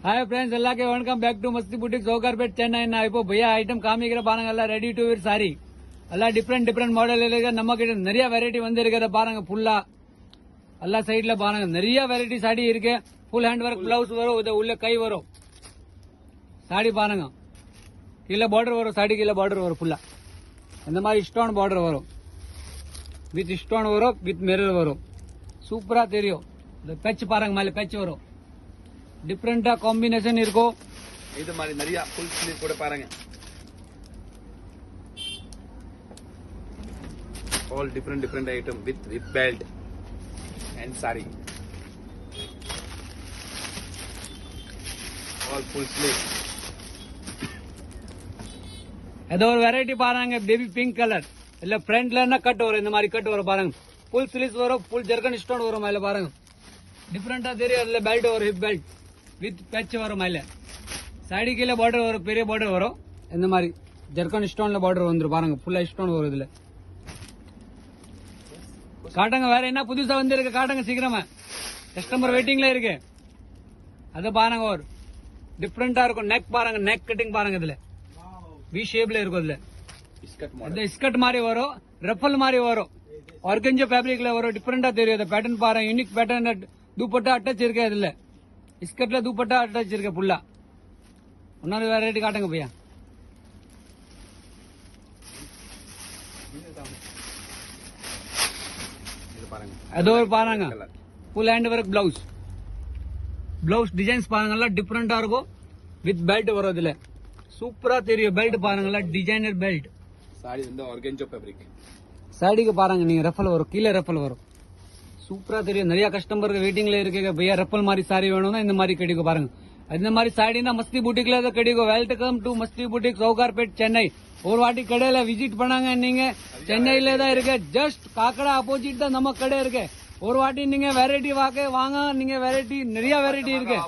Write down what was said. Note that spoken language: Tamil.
हाय फ्रेंड्स எல்லாக்கே welcome back to Masti boutique Sowcarpet Chennai. நான் இப்போ பையா ஐட்டம் காமிக்கிற பாருங்க. எல்லாம் ரெடி டு வேர் சாரி, எல்லாம் டிஃபரெண்ட் மாடல் இருக்கு. நம்ம கிட்ட நிறைய வெரைட்டி வந்து இருக்கிறத பாருங்க. ஃபுல்லா எல்லா சைடுல பாருங்க நிறைய வெரைட்டி சாடி இருக்கு. ஃபுல் ஹேண்ட் ஒர்க் பிளவுஸ் வரும், இது உள்ள கை வரும். சாடி பாருங்க, கீழே பார்டர் வரும், சாடி கீழே பார்டர் வரும். ஃபுல்லா இந்த மாதிரி ஸ்டோன் பார்டர் வரும், வித் ஸ்டோன் வரும், வித் மிரர் வரும். சூப்பரா தெரியும். இந்த பேட்ச் பாருங்க, மேல பேட்ச் வரும். டிஃபரெண்டா காம்பினேஷன் இருக்கும். இது மாதிரி நிறைய ஃபுல் ஸ்லீவ் கூட பாருங்க. All different item with belt and sorry. All full sleeve. ஏதோ ஒரு வெரைட்டி பாருங்க, பேபி பிங்க் கலர். இல்ல ஃப்ரண்ட்ல கட் வரும், இந்த மாதிரி கட் வரும் பாருங்க. ஃபுல் ஸ்லீவ்ஸ் வரும், ஃபுல் ஜர்கன் ஸ்டோன் வரும் மேல பாருங்க. டிஃபரெண்டா தெரியும். அதுல பெல்ட் வரும், ஹிப் பெல்ட் வித் பேட்ச் வரும். மேல சைடு கீழே பார்டர் வரும், பெரிய பார்டர் வரும். இந்த மாதிரி ஜர்கன் ஸ்டோன்ல பார்டர் வந்துரும் பாருங்க. ஃபுல்லா ஸ்டோன் வரும். இதுல காட்டுங்க, வேற என்ன புதுசா வந்து இருக்கு காட்டுங்க சீக்கிரமா. கஸ்டமர் வெயிட்டிங்ல இருக்கு. அது பாருங்க, ஒரு டிஃபரெண்டா இருக்கும். நெக் பாருங்க, நெக் கட்டிங் பாருங்க. இதுல வி ஷேப்ல இருக்கும். இதுல ஸ்கர்ட் மாதிரி வரும், ரஃபல் மாதிரி வரும், ஆர்கன்ஜோ ஃபேப்ரிக்ல வரும். டிஃபரெண்டா தெரியும். பேட்டர்ன் பாருங்க, யூனிக் பேட்டர்ன். துப்பட்டா அட்டாச் இருக்கு. இதுல ஸ்கர்ட்ல துப்பட்டா அட்டாச் இருக்கு ஃபுல்லா. இன்னொரு வெரைட்டி காட்டுங்க பையா. அதோ பாருங்க, full hand work blouse. Blouse designs பாருங்க, டிஃபரெண்டா இருக்கும். வித் பெல்ட் வரும். இதுல சூப்பரா தெரியும். பெல்ட் பாருங்க, டிசைனர் பெல்ட். சாரி வந்து ஆர்கன்ஜோ ஃபேப்ரிக். சாடிக்கு பாருங்க, நீங்க ரஃபல் வரும், கீழே ரஃபல் வரும். சூப்பரா தெரியும். நிறைய கஸ்டமருக்கு வெயிட்டிங்ல இருக்கு. பையா ரஃபல் மாதிரி சாரி வேணும்னா இந்த மாதிரி கிடைக்கும் பாருங்க. இந்த மாதிரி சாடினா மஸ்தி புட்டிக்ல தான் கிடைக்கும். Welcome to Masti boutique Sowcarpet Chennai. ஒரு வாட்டி கடையில விசிட் பண்ணாங்க. நீங்க சென்னையில தான் இருக்கு, ஜஸ்ட் காக்கடா ஆப்போசிட் தான் நம்ம கடை இருக்கு. ஒரு வாட்டி நீங்க வெரைட்டி வாங்க, நீங்க வெரைட்டி நிறைய வெரைட்டி இருக்கு.